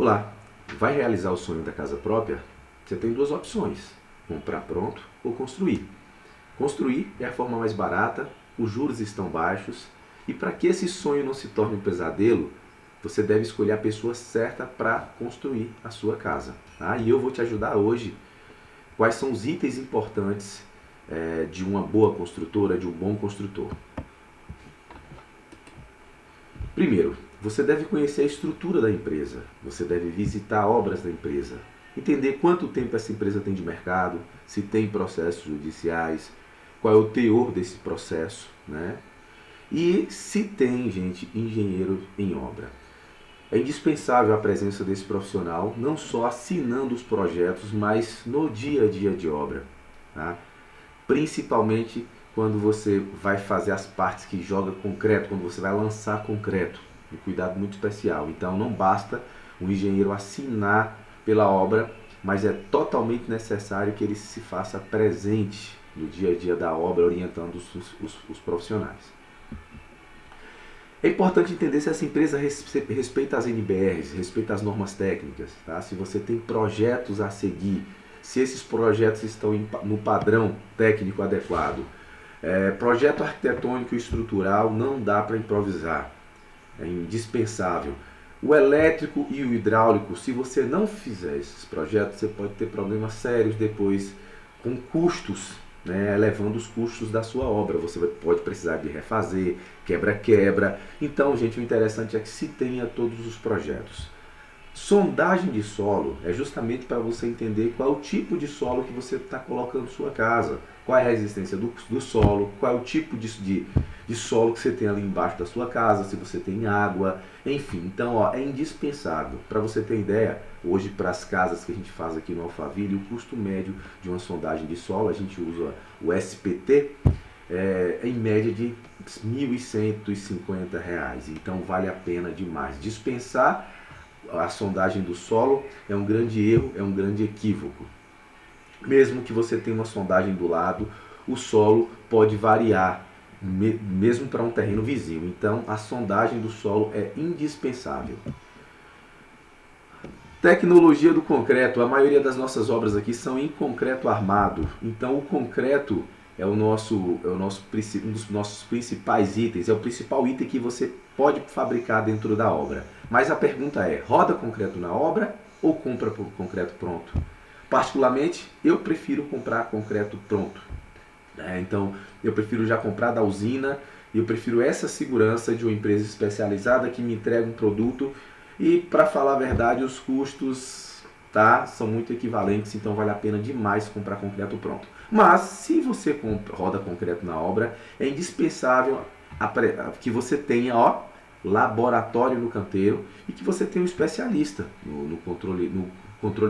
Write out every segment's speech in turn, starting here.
Olá, vai realizar o sonho da casa própria? Você tem duas opções, comprar pronto ou construir. Construir é a forma mais barata, os juros estão baixos e para que esse sonho não se torne um pesadelo, você deve escolher a pessoa certa para construir a sua casa. Tá? E eu vou te ajudar hoje quais são os itens importantes de uma boa construtora, de um bom construtor. Primeiro, você deve conhecer a estrutura da empresa, você deve visitar obras da empresa, entender quanto tempo essa empresa tem de mercado, se tem processos judiciais, qual é o teor desse processo, né? E se tem, gente, engenheiro em obra. É indispensável a presença desse profissional, não só assinando os projetos, mas no dia a dia de obra, tá? Principalmente quando você vai fazer as partes que joga concreto, quando você vai lançar concreto. Um cuidado muito especial. Então não basta um engenheiro assinar pela obra, mas é totalmente necessário que ele se faça presente no dia a dia da obra, orientando os profissionais. É importante entender se essa empresa respeita as NBRs, respeita as normas técnicas, tá? Se você tem projetos a seguir, se esses projetos estão no padrão técnico adequado. Projeto arquitetônico e estrutural não dá para improvisar, é indispensável. O elétrico e o hidráulico, se você não fizer esses projetos, você pode ter problemas sérios depois com custos, né, elevando os custos da sua obra. Você pode precisar de refazer, quebra-quebra. Então, gente, o interessante é que se tenha todos os projetos. Sondagem de solo é justamente para você entender qual é o tipo de solo que você está colocando na sua casa, qual é a resistência do solo, qual é o tipo de solo que você tem ali embaixo da sua casa, se você tem água, enfim. Então, é indispensável. Para você ter ideia, hoje para as casas que a gente faz aqui no Alphaville, o custo médio de uma sondagem de solo, a gente usa o SPT, em média de R$ 1.150. Então, vale a pena demais. Dispensar a sondagem do solo é um grande erro, é um grande equívoco. Mesmo que você tenha uma sondagem do lado, o solo pode variar, mesmo para um terreno vizinho. Então, a sondagem do solo é indispensável. Tecnologia do concreto. A maioria das nossas obras aqui são em concreto armado. Então, o concreto é um dos nossos principais itens, é o principal item que você pode fabricar dentro da obra. Mas a pergunta é, roda concreto na obra ou compra concreto pronto? Particularmente, eu prefiro comprar concreto pronto. Então, eu prefiro já comprar da usina, eu prefiro essa segurança de uma empresa especializada que me entrega um produto e, para falar a verdade, os custos são muito equivalentes, então vale a pena demais comprar concreto pronto. Mas, se você roda concreto na obra, é indispensável que você tenha laboratório no canteiro e que você tenha um especialista no controle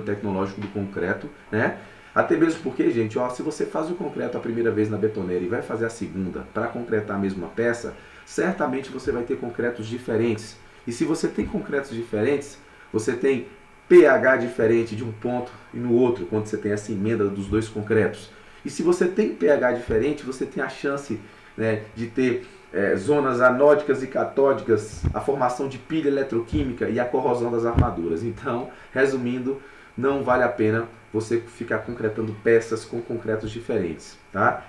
tecnológico do concreto, né? Até mesmo porque, gente, se você faz o concreto a primeira vez na betoneira e vai fazer a segunda para concretar a mesma peça, certamente você vai ter concretos diferentes. E se você tem concretos diferentes, você tem pH diferente de um ponto e no outro, quando você tem essa emenda dos dois concretos. E se você tem pH diferente, você tem a chance, né, de ter zonas anódicas e catódicas, a formação de pilha eletroquímica e a corrosão das armaduras. Então, resumindo, não vale a pena você ficar concretando peças com concretos diferentes. Tá?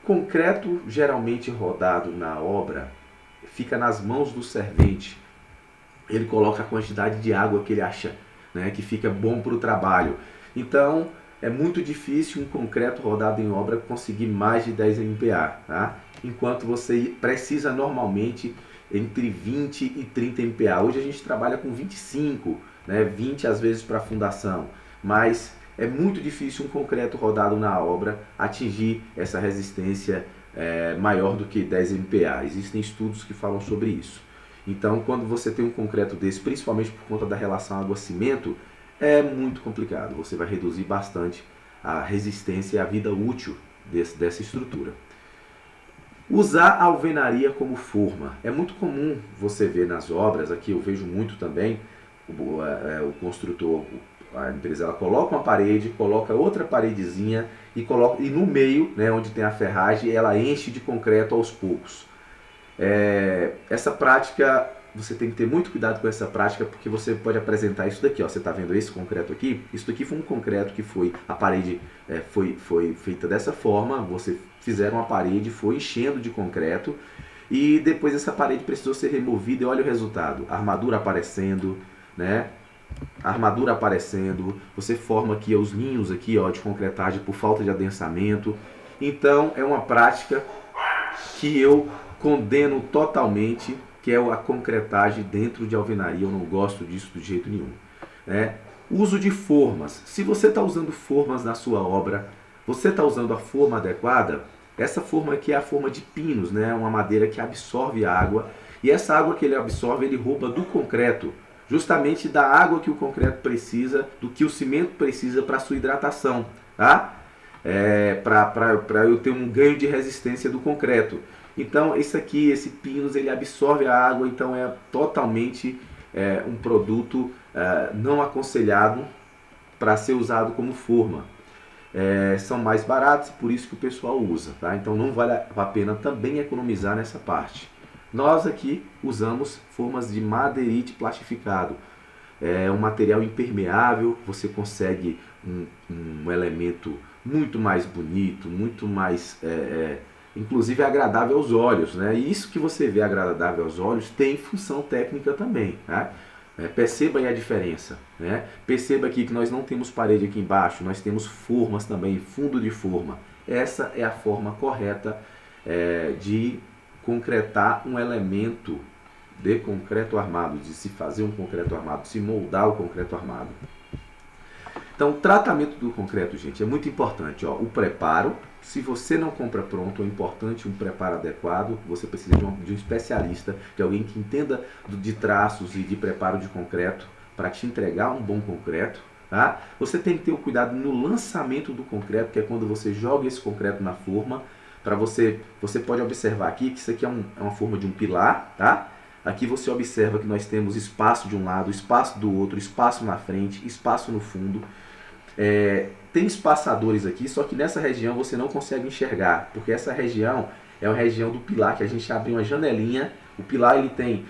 Concreto geralmente rodado na obra fica nas mãos do servente. Ele coloca a quantidade de água que ele acha, né, que fica bom para o trabalho. Então, é muito difícil um concreto rodado em obra conseguir mais de 10 MPa, tá? Enquanto você precisa normalmente entre 20 e 30 MPa. Hoje a gente trabalha com 25, né? 20 às vezes para fundação, mas é muito difícil um concreto rodado na obra atingir essa resistência maior do que 10 MPa. Existem estudos que falam sobre isso. Então, quando você tem um concreto desse, principalmente por conta da relação água-cimento, é muito complicado. Você vai reduzir bastante a resistência e a vida útil dessa estrutura. Usar a alvenaria como forma. É muito comum você ver nas obras, aqui eu vejo muito também, o construtor, a empresa, ela coloca uma parede, coloca outra paredezinha e no meio, né, onde tem a ferragem, ela enche de concreto aos poucos. Essa prática você tem que ter muito cuidado com essa prática, porque você pode apresentar isso daqui, ó. Você está vendo esse concreto aqui? Isso daqui foi um concreto que foi, a parede foi feita dessa forma, você fizeram a parede, foi enchendo de concreto, e depois essa parede precisou ser removida e olha o resultado, a armadura aparecendo, né? A armadura aparecendo, você forma aqui os ninhos aqui, ó, de concretagem por falta de adensamento. Então é uma prática que eu condeno totalmente, que é a concretagem dentro de alvenaria. Eu não gosto disso de jeito nenhum, né? Uso de formas. Se você está usando formas na sua obra, você está usando a forma adequada. Essa forma aqui é a forma de pinos, né? Uma madeira que absorve água, e essa água que ele absorve, ele rouba do concreto, justamente da água que o concreto precisa, do que o cimento precisa para sua hidratação, tá? Para eu ter um ganho de resistência do concreto. Então esse aqui, esse pinos, ele absorve a água, então é totalmente um produto não aconselhado para ser usado como forma. São mais baratos, por isso que o pessoal usa, tá? Então não vale a pena também economizar nessa parte. Nós aqui usamos formas de madeirite plastificado. É um material impermeável, você consegue um elemento muito mais bonito, muito mais, inclusive agradável aos olhos, né? E isso que você vê agradável aos olhos tem função técnica também, tá? Perceba aí a diferença, né? Perceba aqui que nós não temos parede aqui embaixo, nós temos formas também, fundo de forma. Essa é a forma correta de concretar um elemento de concreto armado, de se fazer um concreto armado, de se moldar o concreto armado. Então, o tratamento do concreto, gente, é muito importante. Ó, o preparo, se você não compra pronto, é importante um preparo adequado. Você precisa de um especialista, de alguém que entenda de traços e de preparo de concreto para te entregar um bom concreto. Tá? Você tem que ter o cuidado no lançamento do concreto, que é quando você joga esse concreto na forma. Para você pode observar aqui que isso aqui é uma forma de um pilar, tá? Aqui você observa que nós temos espaço de um lado, espaço do outro, espaço na frente, espaço no fundo. Tem espaçadores aqui, só que nessa região você não consegue enxergar, porque essa região é uma região do pilar, que a gente abre uma janelinha. O pilar ele tem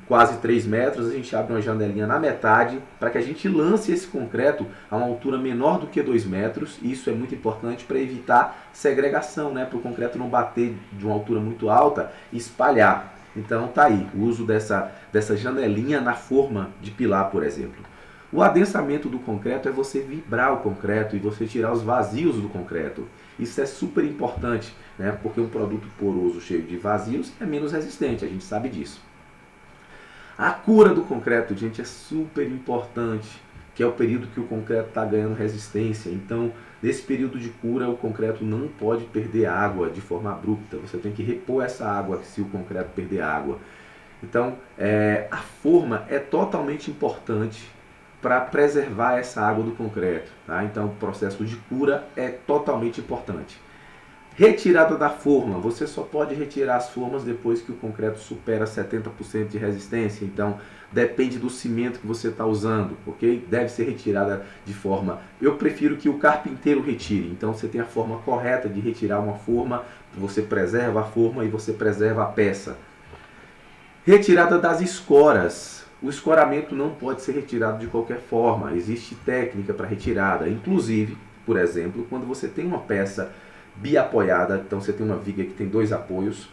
quase 3 metros, a gente abre uma janelinha na metade, para que a gente lance esse concreto a uma altura menor do que 2 metros. Isso é muito importante para evitar segregação, né? Para o concreto não bater de uma altura muito alta e espalhar. Então tá aí, o uso dessa janelinha na forma de pilar, por exemplo. O adensamento do concreto é você vibrar o concreto e você tirar os vazios do concreto. Isso é super importante, né? Porque um produto poroso cheio de vazios é menos resistente, a gente sabe disso. A cura do concreto, gente, é super importante, que é o período que o concreto está ganhando resistência. Então, nesse período de cura, o concreto não pode perder água de forma abrupta. Você tem que repor essa água se o concreto perder água. Então, a forma é totalmente importante para preservar essa água do concreto, tá? Então, o processo de cura é totalmente importante. Retirada da forma, você só pode retirar as formas depois que o concreto supera 70% de resistência. Então, depende do cimento que você está usando, ok? Deve ser retirada de forma... Eu prefiro que o carpinteiro retire. Então, você tem a forma correta de retirar uma forma, você preserva a forma e você preserva a peça. Retirada das escoras. O escoramento não pode ser retirado de qualquer forma. Existe técnica para retirada. Inclusive, por exemplo, quando você tem uma peça biapoiada, então você tem uma viga que tem 2 apoios,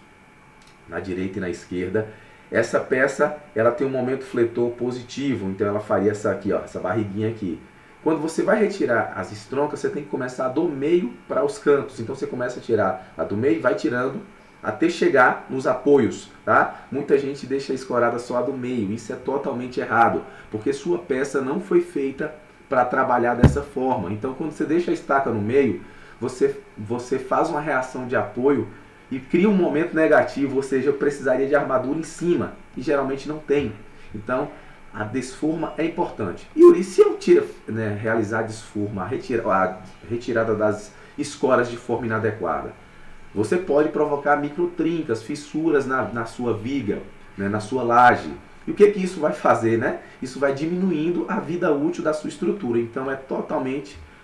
na direita e na esquerda. Essa peça, ela tem um momento fletor positivo, então ela faria essa aqui, ó, essa barriguinha aqui. Quando você vai retirar as estroncas, você tem que começar do meio para os cantos. Então você começa a tirar a do meio e vai tirando até chegar nos apoios, tá? Muita gente deixa a escorada só a do meio. Isso é totalmente errado, porque sua peça não foi feita para trabalhar dessa forma. Então quando você deixa a estaca no meio, você faz uma reação de apoio e cria um momento negativo, ou seja, eu precisaria de armadura em cima, e geralmente não tem. Então, a desforma é importante. E se eu realizar a desforma, a retirada das escoras de forma inadequada, você pode provocar microtrincas, fissuras na sua viga, né, na sua laje. E o que isso vai fazer, né? Isso vai diminuindo a vida útil da sua estrutura. Então,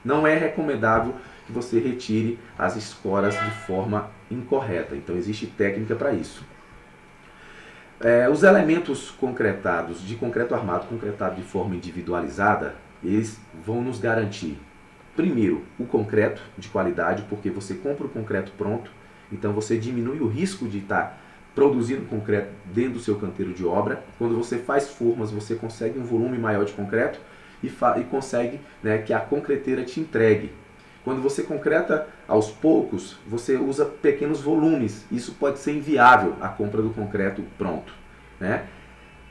não é recomendável que você retire as escoras de forma incorreta. Então existe técnica para isso. Os elementos concretados, de concreto armado, concretado de forma individualizada, eles vão nos garantir, primeiro, o concreto de qualidade, porque você compra o concreto pronto, então você diminui o risco de estar produzindo concreto dentro do seu canteiro de obra. Quando você faz formas, você consegue um volume maior de concreto e consegue, né, que a concreteira te entregue. Quando você concreta aos poucos, você usa pequenos volumes. Isso pode ser inviável, a compra do concreto pronto, né?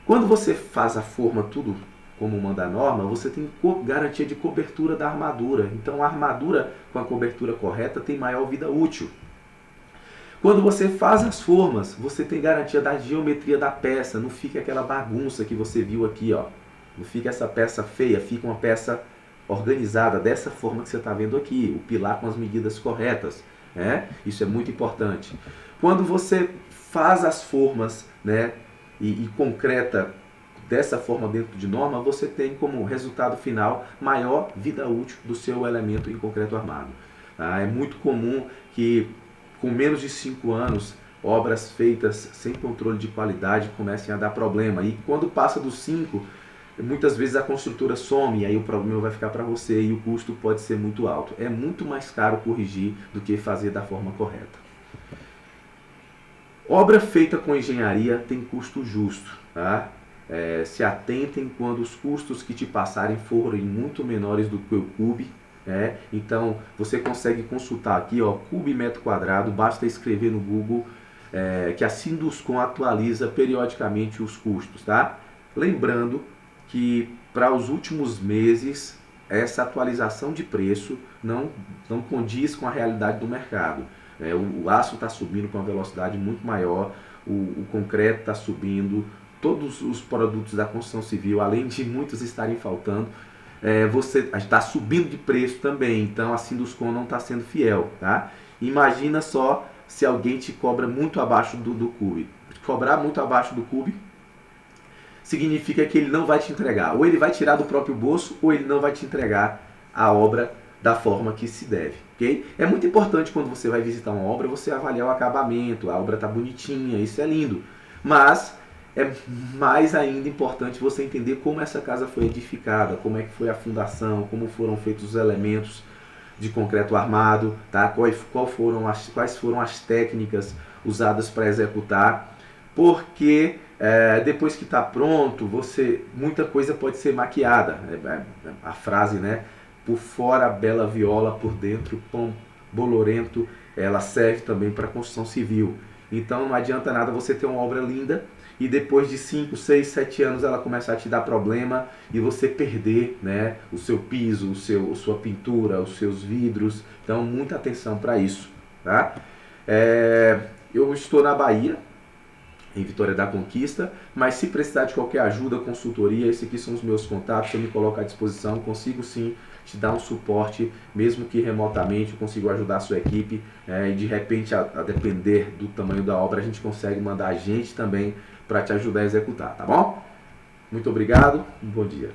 Quando você faz a forma tudo como manda a norma, você tem garantia de cobertura da armadura. Então a armadura com a cobertura correta tem maior vida útil. Quando você faz as formas, você tem garantia da geometria da peça. Não fica aquela bagunça que você viu aqui, ó. Não fica essa peça feia, fica uma peça organizada dessa forma que você está vendo aqui, o pilar com as medidas corretas, né? Isso é muito importante. Quando você faz as formas, né, e concreta dessa forma dentro de norma, você tem como resultado final maior vida útil do seu elemento em concreto armado. Tá? É muito comum que com menos de 5 anos obras feitas sem controle de qualidade comecem a dar problema, e quando passa dos 5, muitas vezes a construtora some, e aí o problema vai ficar para você e o custo pode ser muito alto. É muito mais caro corrigir do que fazer da forma correta. Obra feita com engenharia tem custo justo, tá? Se atentem quando os custos que te passarem forem muito menores do que o CUB. Então você consegue consultar aqui, ó, CUB metro quadrado, basta escrever no Google que a Sinduscon atualiza periodicamente os custos, tá? Lembrando que para os últimos meses essa atualização de preço não condiz com a realidade do mercado. O aço está subindo com uma velocidade muito maior, o concreto está subindo, todos os produtos da construção civil, além de muitos estarem faltando, você está subindo de preço também. Então a Sinduscon não está sendo fiel, tá? Imagina só se alguém te cobra muito abaixo do CUB. Cobrar muito abaixo do CUB significa que ele não vai te entregar. Ou ele vai tirar do próprio bolso, ou ele não vai te entregar a obra da forma que se deve. Okay? É muito importante quando você vai visitar uma obra, você avaliar o acabamento, a obra está bonitinha, isso é lindo. Mas é mais ainda importante você entender como essa casa foi edificada, como é que foi a fundação, como foram feitos os elementos de concreto armado, tá? Quais foram as técnicas usadas para executar, porque depois que está pronto, muita coisa pode ser maquiada. A frase, né? Por fora bela viola, por dentro pão bolorento, ela serve também para construção civil. Então não adianta nada você ter uma obra linda e depois de 5, 6, 7 anos ela começar a te dar problema e você perder, né, o seu piso, sua pintura, os seus vidros. Então muita atenção para isso, tá? Eu estou na Bahia, em Vitória da Conquista, mas se precisar de qualquer ajuda, consultoria, esses aqui são os meus contatos, eu me coloco à disposição, consigo sim te dar um suporte, mesmo que remotamente, eu consigo ajudar a sua equipe, e de repente, a depender do tamanho da obra, a gente consegue mandar a gente também para te ajudar a executar, tá bom? Muito obrigado, um bom dia.